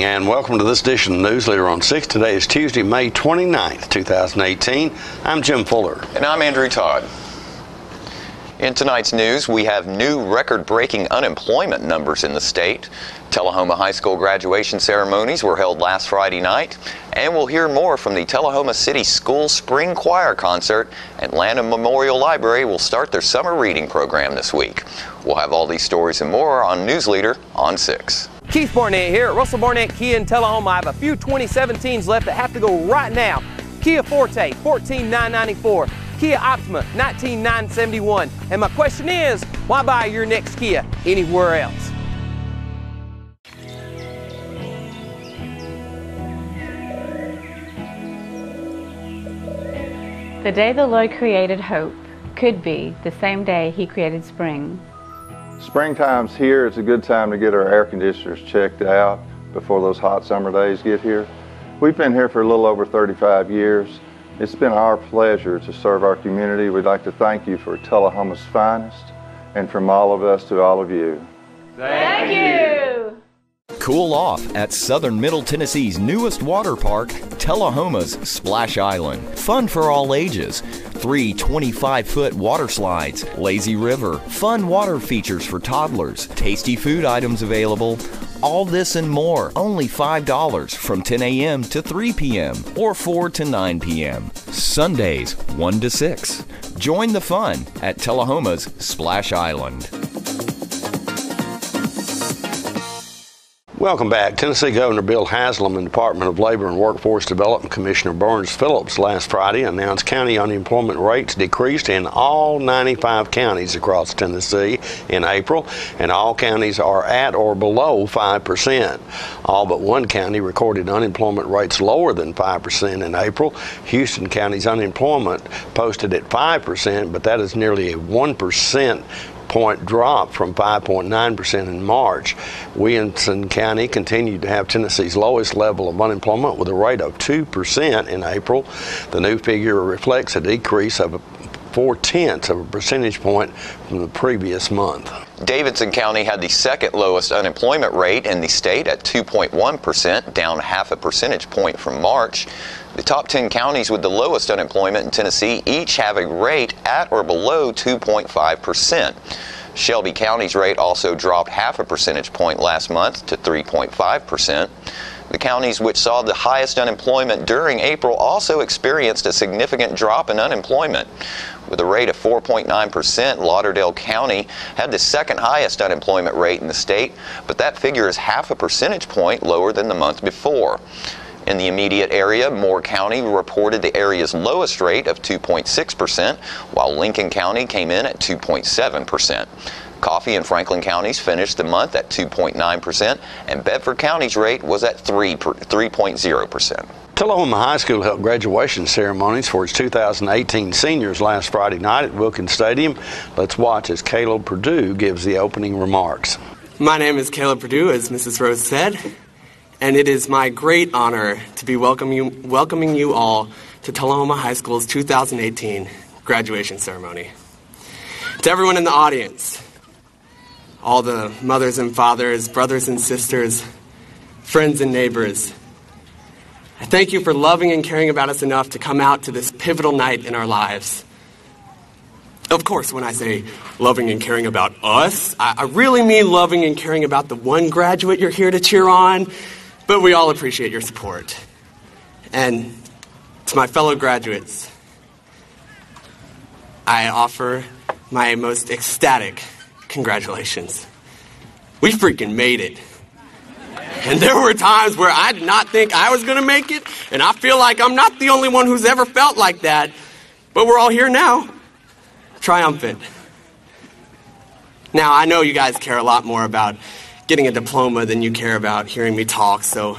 and welcome to this edition of Newsleader on 6. Today is Tuesday, May 29th, 2018. I'm Jim Fuller. And I'm Andrew Todd. In tonight's news, we have new record-breaking unemployment numbers in the state. Tullahoma High School graduation ceremonies were held last Friday night, and we'll hear more from the Tullahoma City School Spring Choir Concert, and Lanham Memorial Library will start their summer reading program this week. We'll have all these stories and more on Newsleader on 6. Keith Barnett here at Russell Barnett Kia in Tullahoma. I have a few 2017s left that have to go right now. Kia Forte, $14,994. Kia Optima, $19,971. And my question is, why buy your next Kia anywhere else? The day the Lord created hope could be the same day He created spring. Springtime's here. It's a good time to get our air conditioners checked out before those hot summer days get here. We've been here for a little over 35 years. It's been our pleasure to serve our community. We'd like to thank you for Tullahoma's finest, and from all of us to all of you. Thank you! Cool off at Southern Middle Tennessee's newest water park, Tullahoma's Splash Island. Fun for all ages. 3 25-foot water slides, lazy river, fun water features for toddlers, tasty food items available. All this and more, only $5 from 10 a.m. to 3 p.m. or 4 to 9 p.m. Sundays 1 to 6. Join the fun at Tullahoma's Splash Island. Welcome back. Tennessee Governor Bill Haslam and Department of Labor and Workforce Development Commissioner Burns Phillips last Friday announced county unemployment rates decreased in all 95 counties across Tennessee in April, and all counties are at or below 5%. All but one county recorded unemployment rates lower than 5% in April. Houston County's unemployment posted at 5%, but that is nearly a 1% point drop from 5.9% in March. Williamson County continued to have Tennessee's lowest level of unemployment with a rate of 2% in April. The new figure reflects a decrease of 0.4 of a percentage point from the previous month. Davidson County had the second lowest unemployment rate in the state at 2.1%, down half a percentage point from March. The top 10 counties with the lowest unemployment in Tennessee each have a rate at or below 2.5%. Shelby County's rate also dropped half a percentage point last month to 3.5%. The counties which saw the highest unemployment during April also experienced a significant drop in unemployment. With a rate of 4.9%, Lauderdale County had the second highest unemployment rate in the state, but that figure is half a percentage point lower than the month before. In the immediate area, Moore County reported the area's lowest rate of 2.6%, while Lincoln County came in at 2.7%. Coffee and Franklin counties finished the month at 2.9%, and Bedford County's rate was at 3.0%. Tullahoma High School held graduation ceremonies for its 2018 seniors last Friday night at Wilkins Stadium. Let's watch as Caleb Perdue gives the opening remarks. My name is Caleb Perdue, as Mrs. Rose said, and it is my great honor to be welcoming you all to Tullahoma High School's 2018 graduation ceremony. To everyone in the audience, all the mothers and fathers, brothers and sisters, friends and neighbors, I thank you for loving and caring about us enough to come out to this pivotal night in our lives. Of course, when I say loving and caring about us, I really mean loving and caring about the one graduate you're here to cheer on, but we all appreciate your support. And to my fellow graduates, I offer my most ecstatic congratulations. We freaking made it. And there were times where I did not think I was going to make it, and I feel like I'm not the only one who's ever felt like that, but we're all here now, triumphant. Now, I know you guys care a lot more about getting a diploma than you care about hearing me talk, so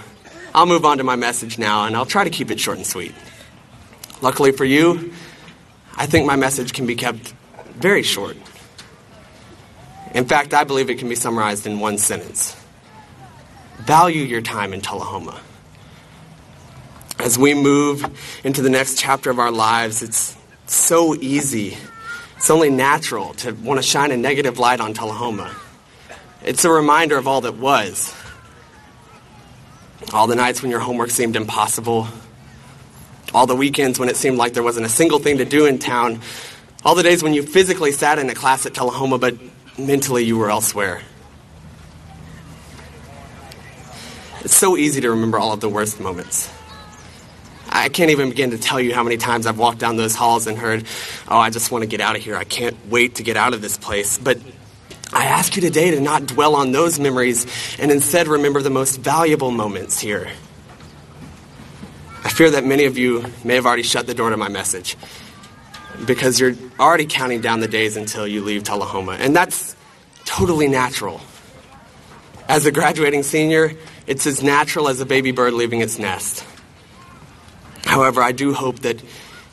I'll move on to my message now, and I'll try to keep it short and sweet. Luckily for you, I think my message can be kept very short. In fact, I believe it can be summarized in one sentence. Value your time in Tullahoma. As we move into the next chapter of our lives, it's so easy, it's only natural to want to shine a negative light on Tullahoma. It's a reminder of all that was. All the nights when your homework seemed impossible. All the weekends when it seemed like there wasn't a single thing to do in town. All the days when you physically sat in a class at Tullahoma, but mentally you were elsewhere. It's so easy to remember all of the worst moments. I can't even begin to tell you how many times I've walked down those halls and heard, "Oh, I just want to get out of here. I can't wait to get out of this place." But I ask you today to not dwell on those memories and instead remember the most valuable moments here. I fear that many of you may have already shut the door to my message because you're already counting down the days until you leave Tullahoma, and that's totally natural. As a graduating senior, it's as natural as a baby bird leaving its nest. However, I do hope that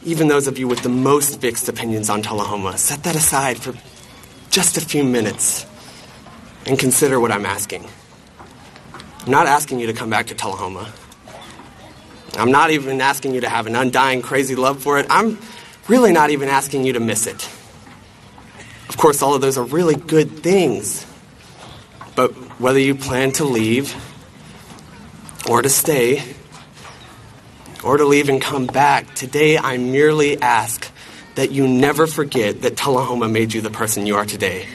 even those of you with the most fixed opinions on Tullahoma set that aside for just a few minutes and consider what I'm asking. I'm not asking you to come back to Tullahoma. I'm not even asking you to have an undying, crazy love for it. I'm really not even asking you to miss it. Of course, all of those are really good things. But whether you plan to leave, or to stay, or to leave and come back, today I merely ask that you never forget that Tullahoma made you the person you are today.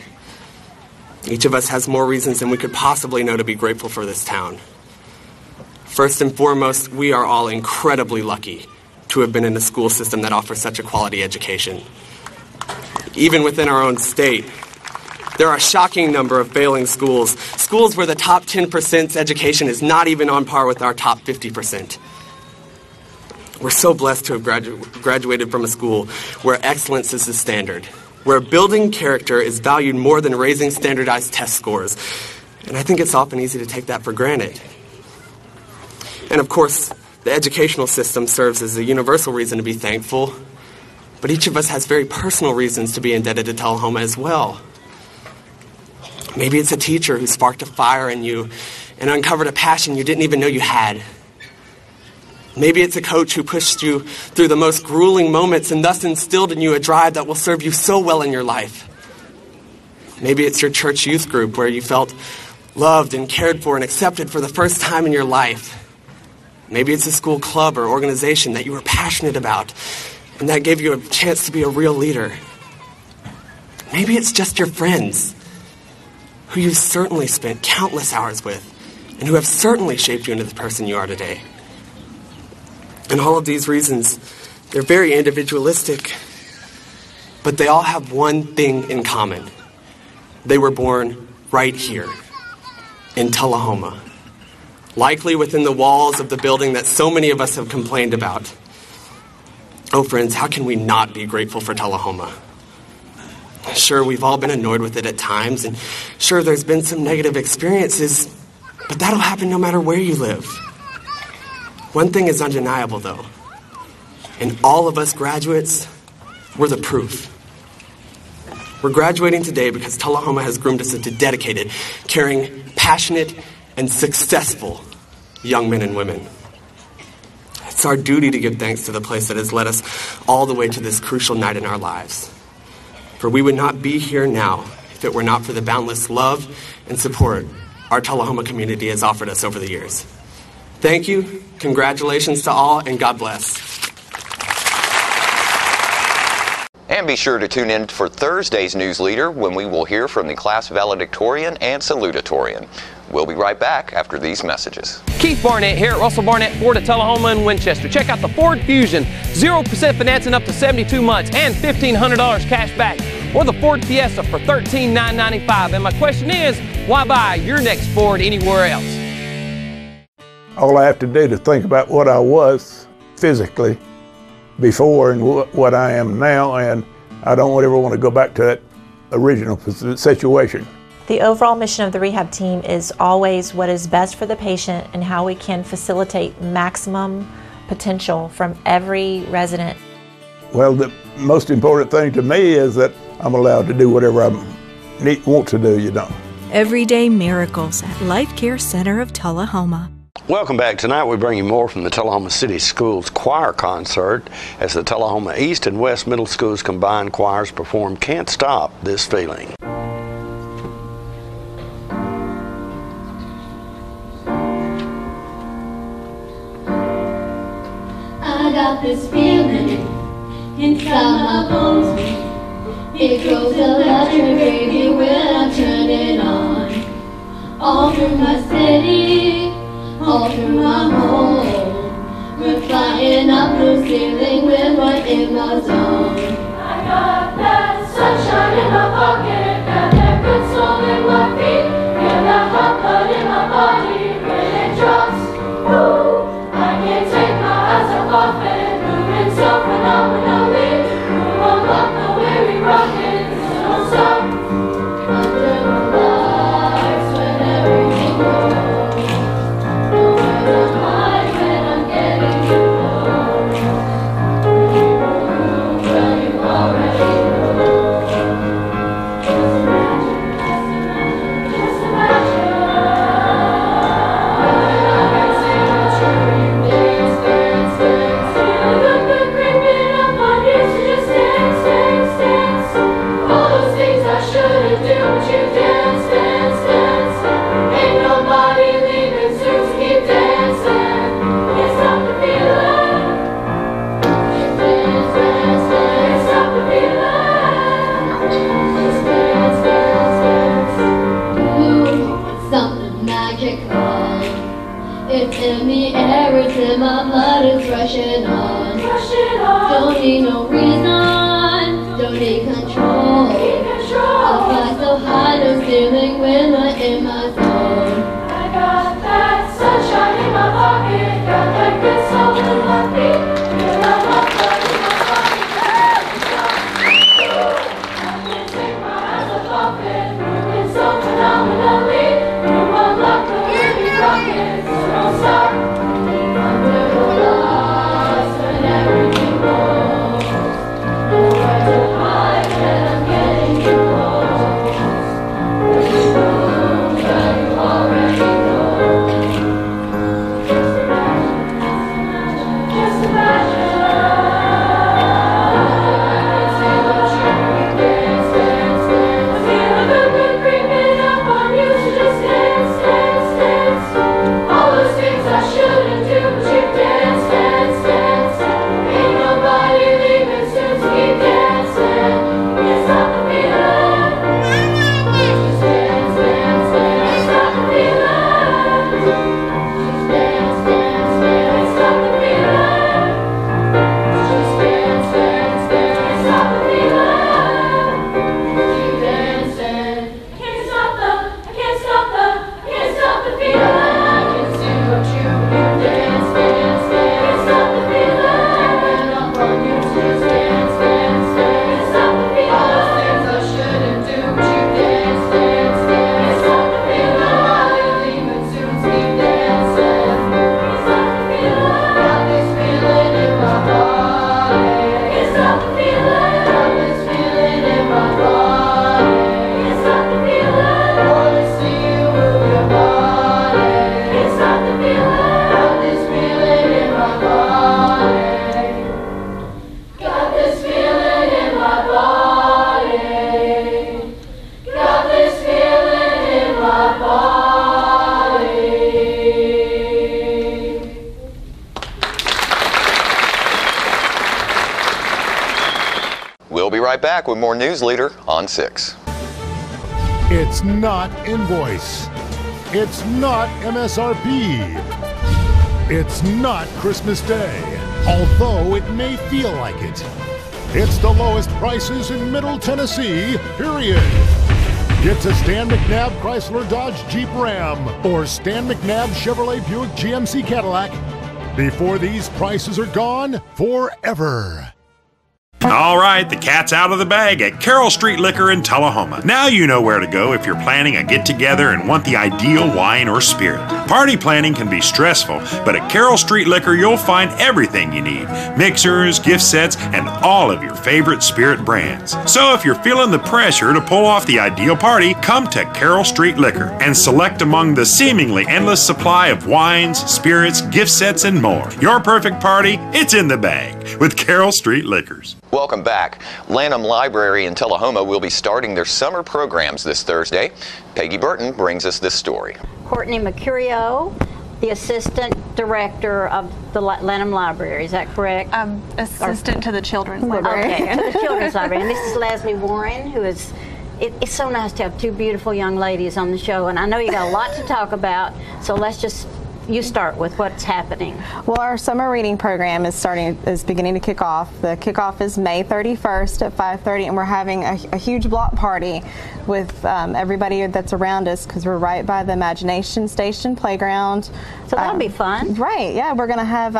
Each of us has more reasons than we could possibly know to be grateful for this town. First and foremost, we are all incredibly lucky to have been in a school system that offers such a quality education. Even within our own state, there are a shocking number of failing schools, schools where the top 10%'s education is not even on par with our top 50%. We're so blessed to have graduated from a school where excellence is the standard, where building character is valued more than raising standardized test scores. And I think it's often easy to take that for granted. And of course, the educational system serves as a universal reason to be thankful, but each of us has very personal reasons to be indebted to Tullahoma as well. Maybe it's a teacher who sparked a fire in you and uncovered a passion you didn't even know you had. Maybe it's a coach who pushed you through the most grueling moments and thus instilled in you a drive that will serve you so well in your life. Maybe it's your church youth group where you felt loved and cared for and accepted for the first time in your life. Maybe it's a school club or organization that you were passionate about and that gave you a chance to be a real leader. Maybe it's just your friends who you've certainly spent countless hours with and who have certainly shaped you into the person you are today. And all of these reasons, they're very individualistic, but they all have one thing in common. They were born right here, in Tullahoma, likely within the walls of the building that so many of us have complained about. Oh, friends, how can we not be grateful for Tullahoma? Sure, we've all been annoyed with it at times, and sure, there's been some negative experiences, but that'll happen no matter where you live. One thing is undeniable, though, and all of us graduates, we're the proof. We're graduating today because Tullahoma has groomed us into dedicated, caring, passionate, and successful young men and women. It's our duty to give thanks to the place that has led us all the way to this crucial night in our lives. For we would not be here now if it were not for the boundless love and support our Tullahoma community has offered us over the years. Thank you, congratulations to all, and God bless. And be sure to tune in for Thursday's Newsleader when we will hear from the class valedictorian and salutatorian. We'll be right back after these messages. Keith Barnett here at Russell Barnett Ford of Tullahoma and Winchester. Check out the Ford Fusion, 0% financing up to 72 months and $1,500 cash back. Or the Ford Fiesta for $13,995. And my question is, why buy your next Ford anywhere else? All I have to do to think about what I was physically before and what I am now, and I don't ever want to go back to that original situation. The overall mission of the rehab team is always what is best for the patient and how we can facilitate maximum potential from every resident. Well, the most important thing to me is that I'm allowed to do whatever I want to do, you know. Everyday miracles at Life Care Center of Tullahoma. Welcome back. Tonight we bring you more from the Tullahoma City Schools Choir Concert as the Tullahoma East and West Middle Schools combined choirs perform Can't Stop This Feeling. got this feeling inside my bones. It goes electric, baby, when I turn it on. All through my city, all through my home. We're flying up the ceiling, we're right in my zone. I got that sunshine in my pocket, got that good soul in my feet, got that hot blood in my body when it drops. Ooh, I can't take my eyes off it, moving so phenomenally. Move on up the way we rock it, so don't stop. Under the lights when everything goes, nowhere to hide when I'm getting too close. Well, you already know. Just imagine, just imagine. I can see what you dance, dance, dance. Feel the good creeping up on you, so just dance, dance, dance. All those things I shouldn't do, but you dance, dance, dance. Ain't nobody leaving soon, so keep dancing. Can't stop the feeling. Dance, dance, dance. Can't stop the feeling. Just dance, dance, dance. Ooh, something magical. It's in the air, it's in my blood, it's rushing on. Don't need no reason, don't need control. I fly so high, no ceiling when I'm in my zone. I got that sunshine in my pocket, got that good soul in my feet, feel that hot blood in my body. I can't take my eyes off it, moving so phenomenally. Move on like the way we rock it, so don't stop. Under the lights when everything goes, nowhere to hide when I'm getting too close. Ooh, well, you already know. Just imagine, just imagine. I can see what you dance, dance, dance. I feel the good creeping up on you, so just dance, dance, dance. All those things I shouldn't do, but you dance, dance, dance. Ain't nobody leaving soon, so keep dancing. Can't stop the feeling. Just dance, dance, dance. Can't stop the feeling. Just dance, dance, dance. Can't stop the feeling. Just dance, dance, dance. Can't stop the feeling. Keep dancing. Can't stop the, I can't stop the, I can't stop the feeling. I can see what you dance, dance, dance. Can't stop the feeling. When I'm on you, just dance, dance, dance. Can't stop the feeling. All those things I shouldn't do, but you dance, dance, dance. Can't stop the feeling. I'll leave it soon, so keep dancing. Can't stop the feeling. Got this feeling in my body. Can't stop the feeling. Got this feeling in my body. Can't stop the feeling. Wanna see you move your body. Can't stop the feeling. Got this feeling in my body. Got this feeling in my body. Got this feeling in my body. We'll be right back with more Newsleader on 6. It's not invoice. It's not MSRP. It's not Christmas Day, although it may feel like it. It's the lowest prices in Middle Tennessee, period. Get to Stan McNabb Chrysler Dodge Jeep Ram or Stan McNabb Chevrolet Buick GMC Cadillac before these prices are gone forever. All right, the cat's out of the bag at Carroll Street Liquor in Tullahoma. Now you know where to go if you're planning a get-together and want the ideal wine or spirit. Party planning can be stressful, but at Carroll Street Liquor you'll find everything you need. Mixers, gift sets, and all of your favorite spirit brands. So if you're feeling the pressure to pull off the ideal party, come to Carroll Street Liquor and select among the seemingly endless supply of wines, spirits, gift sets, and more. Your perfect party, it's in the bag with Carroll Street Liquors. Welcome back. Lanham Library in Tullahoma will be starting their summer programs this Thursday. Peggy Burton brings us this story. Courtney Mercurio the assistant director of the Lanham Library. Is that correct? Assistant to the Children's Library. Okay, to the Children's Library. And Mrs. Leslie Warren, who is, it's so nice to have two beautiful young ladies on the show, and I know you got a lot to talk about, so let's just, you start with what's happening. Well, our summer reading program is beginning to kick off. The kickoff is May 31st at 5:30, and we're having a huge block party with everybody that's around us, because we're right by the Imagination Station playground. So that'll be fun. Right, yeah, we're going to have,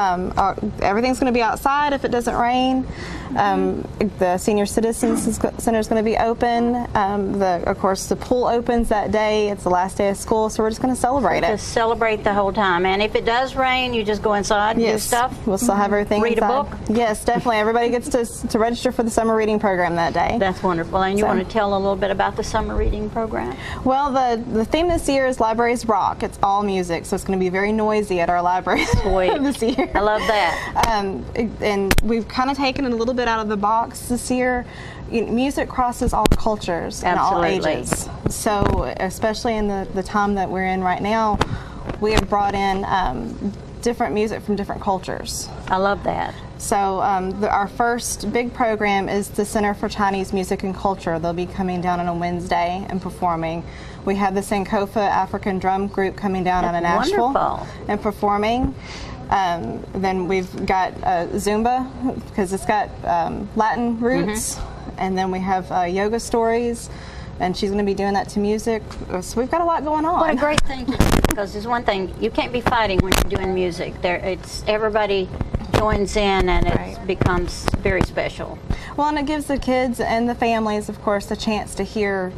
everything's going to be outside if it doesn't rain. The Senior Citizens Center is going to be open. Of course, the pool opens that day. It's the last day of school, so we're just going to celebrate it. Just celebrate the whole time. And if it does rain, you just go inside and do stuff? We'll still have everything Read inside. a book? Yes, definitely. Everybody gets to register for the summer reading program that day. That's wonderful. And you want to tell a little bit about the summer reading program? Well, the theme this year is Libraries Rock. It's all music, so it's going to be very noisy at our library this year. I love that. And we've kind of taken it a little bit out of the box this year. Music crosses all cultures and all ages. So especially in the time that we're in right now, we have brought in different music from different cultures. I love that. So our first big program is the Center for Chinese Music and Culture. They'll be coming down on a Wednesday and performing. We have the Sankofa African Drum Group coming down out of Nashville and performing. Then we've got Zumba, because it's got Latin roots. And then we have Yoga Stories, and she's going to be doing that to music. So we've got a lot going on. What a great thing to do, because there's one thing, you can't be fighting when you're doing music. It's everybody joins in, and it becomes very special. Well, and it gives the kids and the families, of course, a chance to hear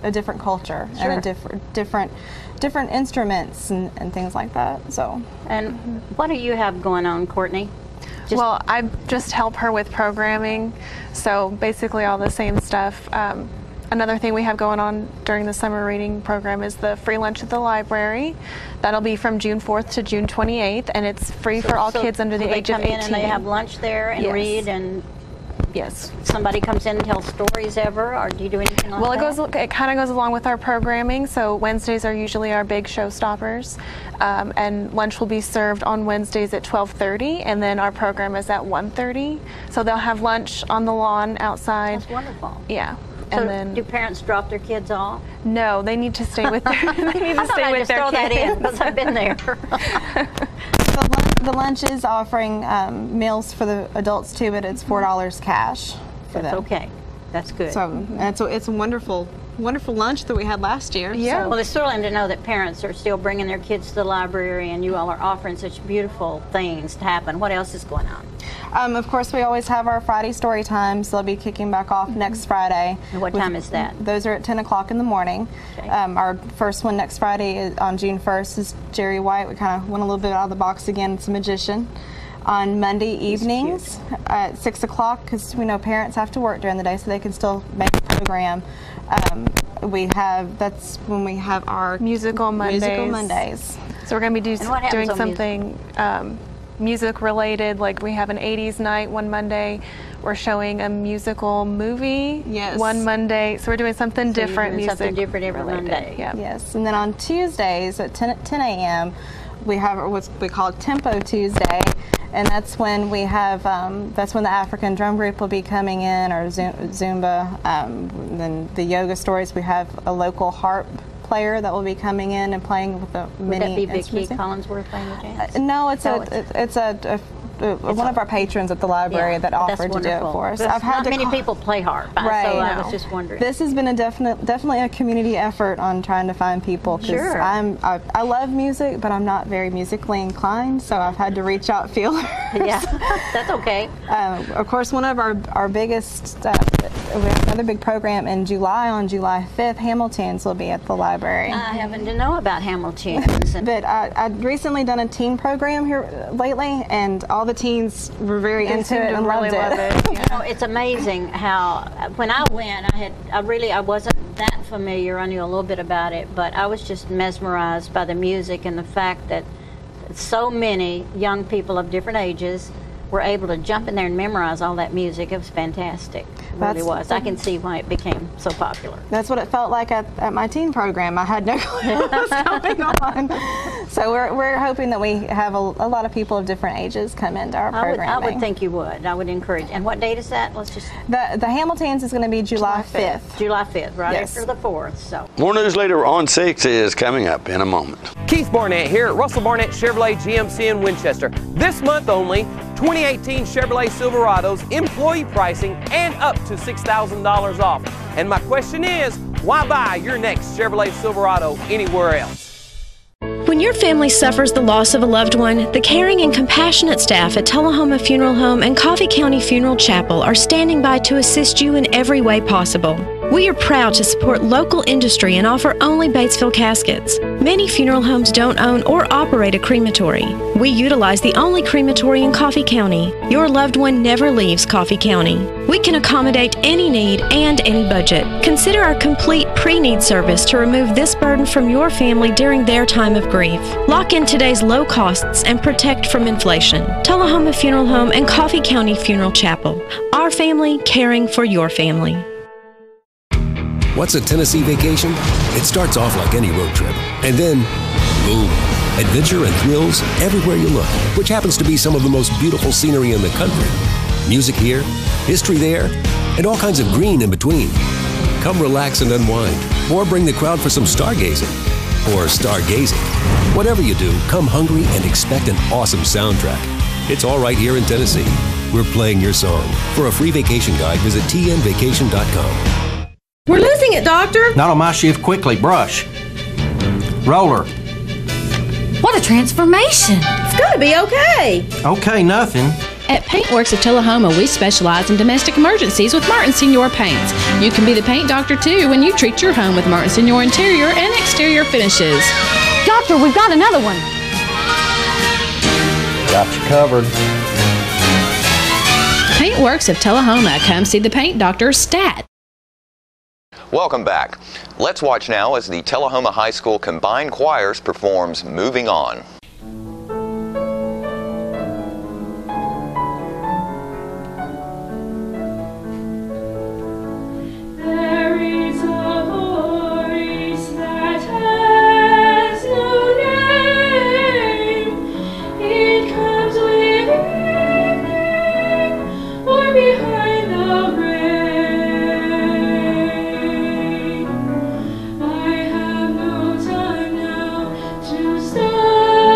a different culture and a different instruments and things like that. So. And what do you have going on, Courtney? Well, I just help her with programming, so basically all the same stuff. Another thing we have going on during the summer reading program is the free lunch at the library. That'll be from June 4th to June 28th, and it's free for all kids under the age of 18. They come in and they have lunch there and read, and somebody comes in and tells stories ever, or do you do anything like that? Well, it kind of goes along with our programming. So Wednesdays are usually our big showstoppers, and lunch will be served on Wednesdays at 12:30, and then our program is at 1:30. So they'll have lunch on the lawn outside. That's wonderful. Yeah. So And then do parents drop their kids off? No, they need to stay with their kids. Throw that in, because I've been there. The lunch is offering meals for the adults too, but it's $4 cash for them. That's okay. That's good. So it's a wonderful lunch that we had last year. Yeah. So. Well, it's thrilling to know that parents are still bringing their kids to the library, and you all are offering such beautiful things to happen. What else is going on? Of course, we always have our Friday story times. They'll be kicking back off next Friday. And what time is that? Those are at 10 o'clock in the morning. Okay. Our first one next Friday is on June 1st is Jerry White. We kind of went a little bit out of the box again. It's a magician. On Monday evenings at 6 o'clock, because we know parents have to work during the day, so they can still make a program. That's when we have our Musical Mondays. So we're going to be doing something music related, like we have an 80s night one Monday. We're showing a musical movie one Monday. So we're doing something different, something different every Monday. Yeah. Yes, and then on Tuesdays at 10 a.m. we have what we call Tempo Tuesday, and that's when we have that's when the African Drum Group will be coming in, or Zumba. Then the Yoga Stories, we have a local harp player that will be coming in and playing with the mini instruments. Would that be Vicki Collinsworth playing the jazz? No, it's one of our patrons at the library that offered to do it for us. I've had many people play harp, so I was just wondering. This has been definitely a community effort on trying to find people, because I love music, but I'm not very musically inclined, so I've had to reach out feelers. Yeah, that's okay. Of course, one of our biggest, we have another big program in July. On July 5th, Hamiltons will be at the library. I happen to know about Hamiltons. But I've recently done a teen program here lately, and all the teens were very into it and loved it. You know, it's amazing how when I went, I wasn't that familiar. I knew a little bit about it, but I was just mesmerized by the music and the fact that so many young people of different ages were able to jump in there and memorize all that music. It was fantastic. It really was. I can see why it became so popular. That's what it felt like at my teen program. I had no clue what was going on. So we're hoping that we have a lot of people of different ages come into our programming. I would think you would. I would encourage. And what date is that? Let's just. The Hamiltons is going to be July 5th. July 5th, right Yes. after the 4th. So. More Newsleader on 6 is coming up in a moment. Keith Barnett here at Russell Barnett Chevrolet GMC in Winchester. This month only, 2018 Chevrolet Silverados, employee pricing, and up to $6,000 off. And my question is, why buy your next Chevrolet Silverado anywhere else? When your family suffers the loss of a loved one, the caring and compassionate staff at Tullahoma Funeral Home and Coffee County Funeral Chapel are standing by to assist you in every way possible. We are proud to support local industry and offer only Batesville caskets. Many funeral homes don't own or operate a crematory. We utilize the only crematory in Coffee County. Your loved one never leaves Coffee County. We can accommodate any need and any budget. Consider our complete pre-need service to remove this burden from your family during their time of grief. Lock in today's low costs and protect from inflation. Tullahoma Funeral Home and Coffee County Funeral Chapel. Our family caring for your family. What's a Tennessee vacation? It starts off like any road trip, and then, boom, adventure and thrills everywhere you look, which happens to be some of the most beautiful scenery in the country. Music here, history there, and all kinds of green in between. Come relax and unwind, or bring the crowd for some stargazing, or stargazing. Whatever you do, come hungry and expect an awesome soundtrack. It's all right here in Tennessee. We're playing your song. For a free vacation guide, visit tnvacation.com. We're losing it, Doctor. Not on my shift. Quickly, brush. Roller. What a transformation. It's going to be okay. Okay, nothing. At Paintworks of Tullahoma, we specialize in domestic emergencies with Martin Senior Paints. You can be the paint doctor, too, when you treat your home with Martin Senior interior and exterior finishes. Doctor, we've got another one. Got you covered. Paintworks of Tullahoma. Come see the paint doctor, Stat. Welcome back. Let's watch now as the Tullahoma High School Combined Choirs performs Moving On. There is a voice that has no name. It comes with evening or behind the rain. I have no time now to stop.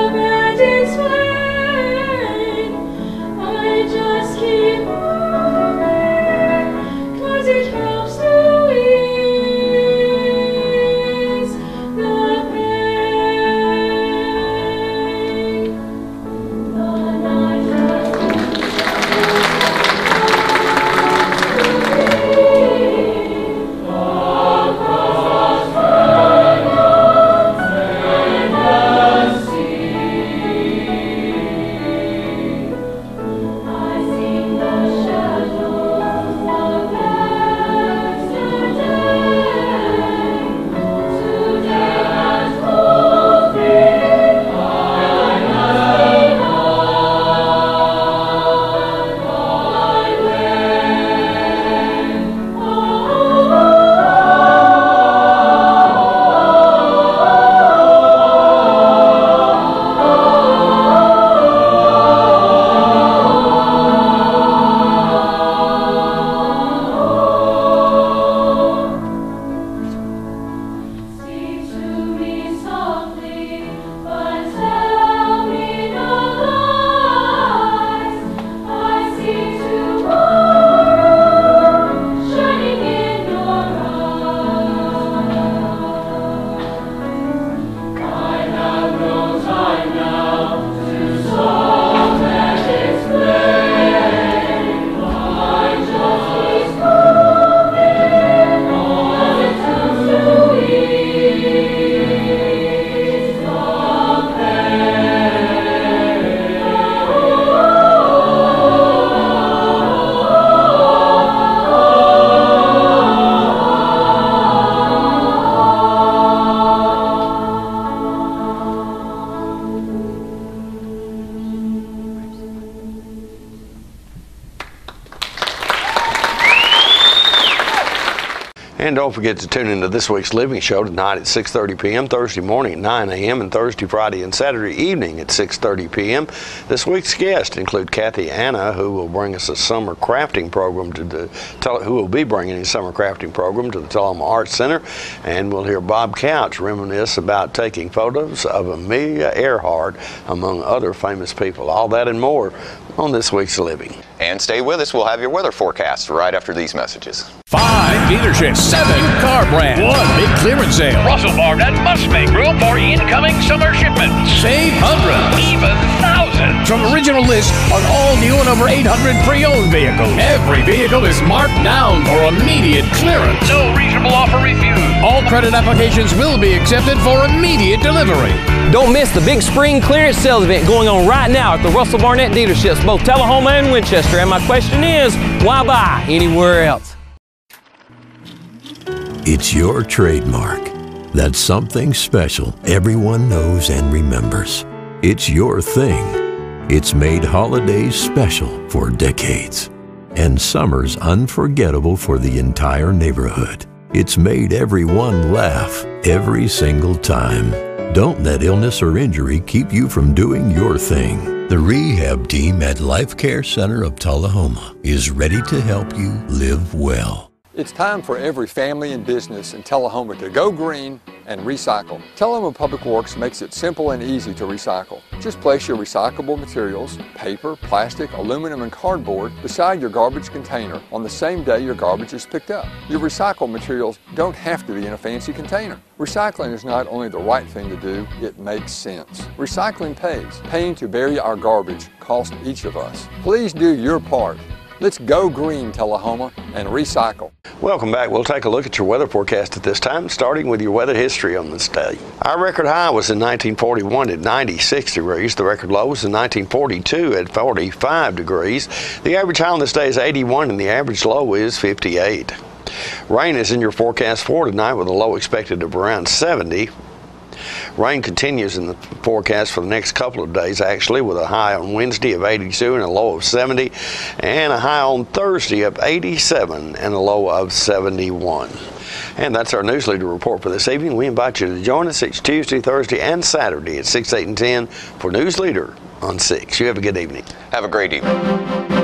And don't forget to tune into this week's Living Show tonight at 6:30 p.m., Thursday morning at 9 a.m., and Thursday, Friday, and Saturday evening at 6:30 p.m. This week's guests include Kathy Anna, who will bring us a summer crafting program to the Tullahoma Arts Center, and we'll hear Bob Couch reminisce about taking photos of Amelia Earhart, among other famous people. All that and more on this week's Living. And stay with us. We'll have your weather forecast right after these messages. 5 dealerships, 7 car brands, 1 big clearance sale. Russell Barnett must make room for incoming summer shipments. Save hundreds, even thousands. From original list on all new and over 800 pre-owned vehicles. Every vehicle is marked down for immediate clearance. No reasonable offer refused. All credit applications will be accepted for immediate delivery. Don't miss the big spring clearance sales event going on right now at the Russell Barnett dealerships, both Tullahoma and Winchester. And my question is, why buy anywhere else? It's your trademark. That's something special everyone knows and remembers. It's your thing. It's made holidays special for decades and summers unforgettable for the entire neighborhood. It's made everyone laugh every single time. Don't let illness or injury keep you from doing your thing. The rehab team at Life Care Center of Tullahoma is ready to help you live well. It's time for every family and business in Tullahoma to go green and recycle. Tullahoma Public Works makes it simple and easy to recycle. Just place your recyclable materials, paper, plastic, aluminum, and cardboard beside your garbage container on the same day your garbage is picked up. Your recycled materials don't have to be in a fancy container. Recycling is not only the right thing to do, it makes sense. Recycling pays. Paying to bury our garbage costs each of us. Please do your part. Let's go green, Tullahoma, and recycle. Welcome back. We'll take a look at your weather forecast at this time, starting with your weather history on this day. Our record high was in 1941 at 96 degrees. The record low was in 1942 at 45 degrees. The average high on this day is 81 and the average low is 58. Rain is in your forecast for tonight with a low expected of around 70. Rain continues in the forecast for the next couple of days, actually, with a high on Wednesday of 82 and a low of 70, and a high on Thursday of 87 and a low of 71. And that's our Newsleader report for this evening. We invite you to join us each Tuesday, Thursday, and Saturday at 6, 8, and 10 for Newsleader on 6. You have a good evening. Have a great evening.